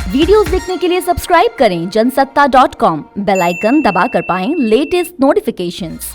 Videos देखने के लिए सब्सक्राइब करें जनसत्ता.com, बेल आइकन दबाकर पाएं लेटेस्ट नोटिफिकेशंस।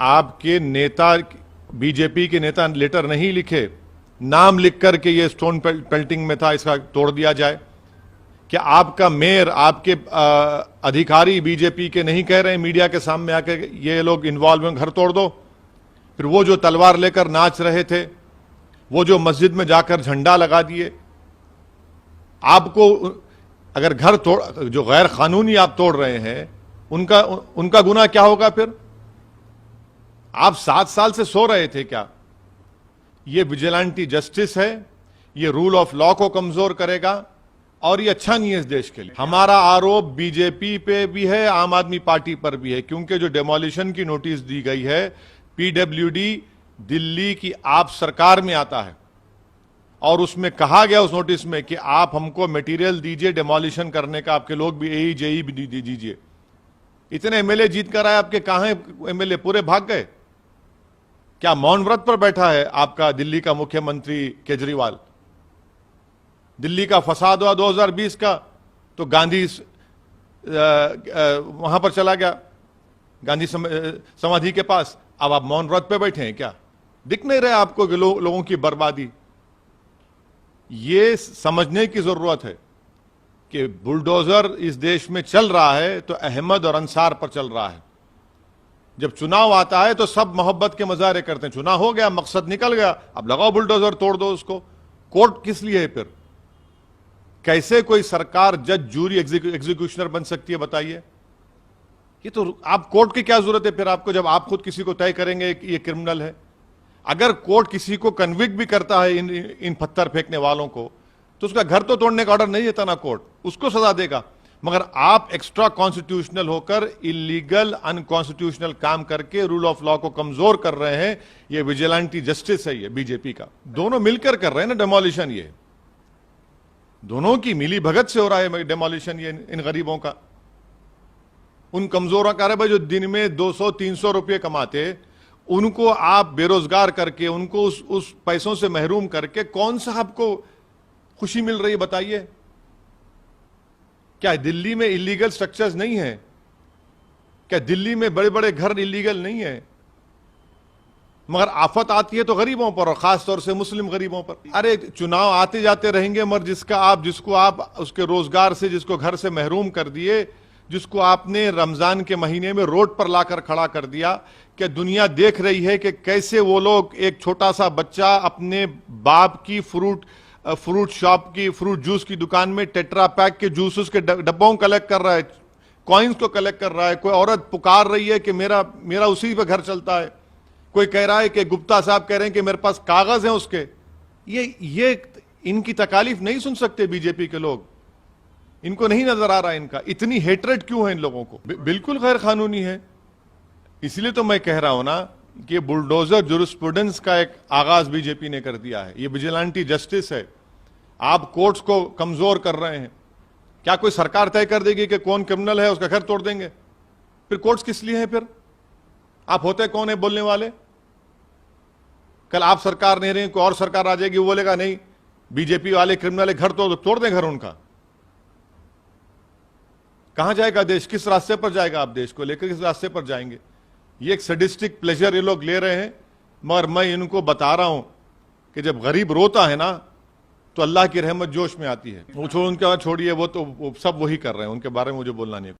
आपके नेता, बीजेपी के नेता लेटर नहीं लिखे, नाम लिख करके ये स्टोन पेल्टिंग में था, इसका तोड़ दिया जाए। क्या आपका मेयर, आपके अधिकारी बीजेपी के नहीं कह रहे हैं मीडिया के सामने आकर ये लोग इन्वॉल्व हैं, घर तोड़ दो? फिर वो जो तलवार लेकर नाच रहे थे, वो जो मस्जिद में जाकर झंडा लगा दिए, आपको अगर घर तोड़, जो गैर कानूनी आप तोड़ रहे हैं, उनका गुनाह क्या होगा? फिर आप 7 साल से सो रहे थे क्या? ये विजिलेंटी जस्टिस है, ये रूल ऑफ लॉ को कमजोर करेगा और ये अच्छा नहीं है इस देश के लिए। हमारा आरोप बीजेपी पे भी है, आम आदमी पार्टी पर भी है, क्योंकि जो डेमोलिशन की नोटिस दी गई है, पीडब्ल्यूडी दिल्ली की आप सरकार में आता है और उसमें कहा गया उस नोटिस में कि आप हमको मटेरियल दीजिए डेमोलिशन करने का, आपके लोग भी एई जेई भी दीजिए। इतने एमएलए जीत कर आए, आपके कहां हैं एमएलए? पूरे भाग गए। क्या मौन व्रत पर बैठा है आपका दिल्ली का मुख्यमंत्री केजरीवाल? दिल्ली का फसाद हुआ 2020 का, तो गांधी वहां पर चला गया, गांधी समाधि के पास। अब आप मौन व्रत पे बैठे हैं क्या? दिख नहीं रहे आपको कि लोगों की बर्बादी? ये समझने की जरूरत है कि बुलडोजर इस देश में चल रहा है तो अहमद और अंसार पर चल रहा है। जब चुनाव आता है तो सब मोहब्बत के मजारे करते हैं, चुनाव हो गया, मकसद निकल गया, अब लगाओ बुलडोजर, तोड़ दो उसको। कोर्ट किस लिए है फिर? कैसे कोई सरकार जज, जूरी, एग्जीक्यूशनर बन सकती है, बताइए? ये तो आप कोर्ट की क्या जरूरत है फिर आपको, जब आप खुद किसी को तय करेंगे कि ये क्रिमिनल है? अगर कोर्ट किसी को कन्विक्ट भी करता है इन पत्थर फेंकने वालों को, तो उसका घर तो तोड़ने का ऑर्डर नहीं देता ना कोर्ट, उसको सजा देगा। मगर आप एक्स्ट्रा कॉन्स्टिट्यूशनल होकर इलीगल, अनकॉन्स्टिट्यूशनल काम करके रूल ऑफ लॉ को कमजोर कर रहे हैं। ये विजिलेंटी जस्टिस है, ये बीजेपी का। दोनों मिलकर कर रहे हैं ना डेमोलिशन, ये दोनों की मिली भगत से हो रहा है डेमोलिशन, ये इन गरीबों का, उन कमजोरों का। भाई जो दिन में 200-300 रुपये कमाते, उनको आप बेरोजगार करके, उनको उस पैसों से महरूम करके कौन सा आपको खुशी मिल रही है, बताइए? क्या दिल्ली में इलीगल स्ट्रक्चर्स नहीं है? क्या दिल्ली में बड़े बड़े घर इलीगल नहीं है? मगर आफत आती है तो गरीबों पर, और खास तौर से मुस्लिम गरीबों पर। अरे चुनाव आते जाते रहेंगे, मगर जिसको आप उसके रोजगार से, जिसको घर से महरूम कर दिए, जिसको आपने रमजान के महीने में रोड पर लाकर खड़ा कर दिया, क्या दुनिया देख रही है कि कैसे वो लोग, एक छोटा सा बच्चा अपने बाप की फ्रूट शॉप की, फ्रूट जूस की दुकान में टेट्रा पैक के जूसेस के डब्बों कलेक्ट कर रहा है, कॉइन्स को कलेक्ट कर रहा है। कोई औरत पुकार रही है कि मेरा उसी पे घर चलता है। कोई कह रहा है कि गुप्ता साहब कह रहे हैं कि मेरे पास कागज हैं उसके। ये इनकी तकालीफ नहीं सुन सकते बीजेपी के लोग, इनको नहीं नजर आ रहा है इनका। इतनी हेट्रेड क्यों है इन लोगों को? बिल्कुल गैर कानूनी है। इसलिए तो मैं कह रहा हूं ना कि बुलडोजर जुरिस्प्रूडेंस का एक आगाज बीजेपी ने कर दिया है। ये विजिलेंटी जस्टिस है, आप कोर्ट्स को कमजोर कर रहे हैं। क्या कोई सरकार तय कर देगी कि कौन क्रिमिनल है, उसका घर तोड़ देंगे? फिर कोर्ट्स किस लिए हैं? फिर आप होते कौन है बोलने वाले? कल आप सरकार नहीं रही, कोई और सरकार आ जाएगी, वो बोलेगा नहीं बीजेपी वाले क्रिमिनल वाले घर तोड़ दें घर उनका। कहां जाएगा देश? किस रास्ते पर जाएगा? आप देश को लेकर किस रास्ते पर जाएंगे? ये एक सडिस्टिक प्लेजर ये लोग ले रहे हैं। मगर मैं इनको बता रहा हूं कि जब गरीब रोता है ना तो अल्लाह की रहमत जोश में आती है। वो उनके बाद छोड़िए, वो तो सब वही कर रहे हैं, उनके बारे में मुझे बोलना नहीं है।